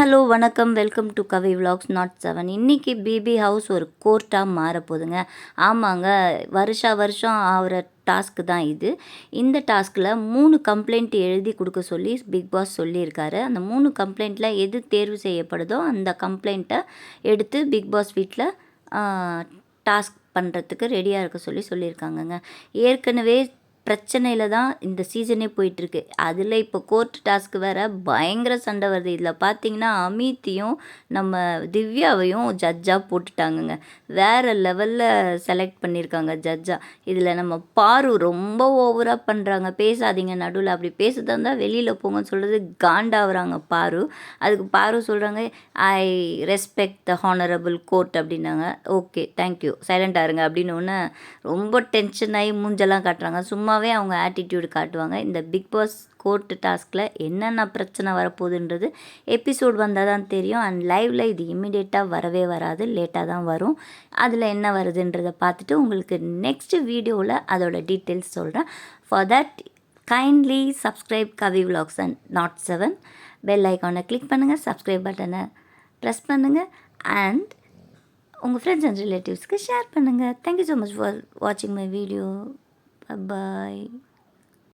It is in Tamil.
ஹலோ வணக்கம், welcome to Kavi vlogs not 7. இன்றைக்கி பிபி ஹவுஸ் ஒரு கோர்ட்டாக மாறப்போகுதுங்க. ஆமாங்க, வருஷம் ஆகிற டாஸ்க்கு தான் இது. இந்த டாஸ்கில் 3 கம்ப்ளைண்ட் எழுதி கொடுக்க சொல்லி பிக் பாஸ் சொல்லியிருக்காரு. அந்த 3 கம்ப்ளைண்ட்டில் எது தேர்வு செய்யப்படுதோ அந்த கம்ப்ளைண்ட்டை எடுத்து பிக் பாஸ் வீட்டில் டாஸ்க் பண்ணுறதுக்கு ரெடியாக இருக்க சொல்லியிருக்காங்கங்க. ஏற்கனவே பிரச்சனையில் தான் இந்த சீசனே போயிட்டுருக்கு. அதில் இப்போ கோர்ட் டாஸ்க்கு வேறு பயங்கர சண்டை வருது. இதில் பார்த்தீங்கன்னா அமித்தையும் நம்ம திவ்யாவையும் ஜட்ஜாக போட்டுட்டாங்கங்க. வேறு லெவலில் செலக்ட் பண்ணியிருக்காங்க ஜட்ஜாக. இதில் நம்ம பாரு ரொம்ப ஓவராக பண்ணுறாங்க. பேசாதீங்க, நடுவில் அப்படி பேசுறதா இருந்தால் வெளியில் போங்கன்னு சொல்கிறது காண்டாகிறாங்க பாரு. அதுக்கு பாரு சொல்கிறாங்க, I respect the honourable court அப்படின்னாங்க. ஓகே, தேங்க்யூ, சைலண்டாக இருங்க அப்படின்னு ஒன்று ரொம்ப டென்ஷன் ஆகி மூஞ்செல்லாம் காட்டுறாங்க. சும்மாவே அவங்க ஆட்டிடியூடு காட்டுவாங்க. இந்த பிக் பாஸ் கோர்ட்டு டாஸ்கில் என்னென்ன பிரச்சனை வரப்போகுதுன்றது எபிசோட் வந்தால் தான் தெரியும். அண்ட் லைவில் இது இம்மிடியேட்டாக வரவே வராது, லேட்டாக தான் வரும். அதில் என்ன வருதுன்றதை பார்த்துட்டு உங்களுக்கு நெக்ஸ்ட் வீடியோவில் அதோட டீட்டெயில்ஸ் சொல்கிறேன். For that kindly subscribe Kavi vlogs and not 7. Bell ஐக்கானை கிளிக் பண்ணுங்கள், சப்ஸ்கிரைப் பட்டனை ப்ரெஸ் பண்ணுங்கள், அண்ட் உங்கள் ஃப்ரெண்ட்ஸ் அண்ட் ரிலேட்டிவ்ஸ்க்கு ஷேர் பண்ணுங்கள். தேங்க்யூ ஸோ மச் ஃபார் வாட்சிங் மை வீடியோ. Bye bye.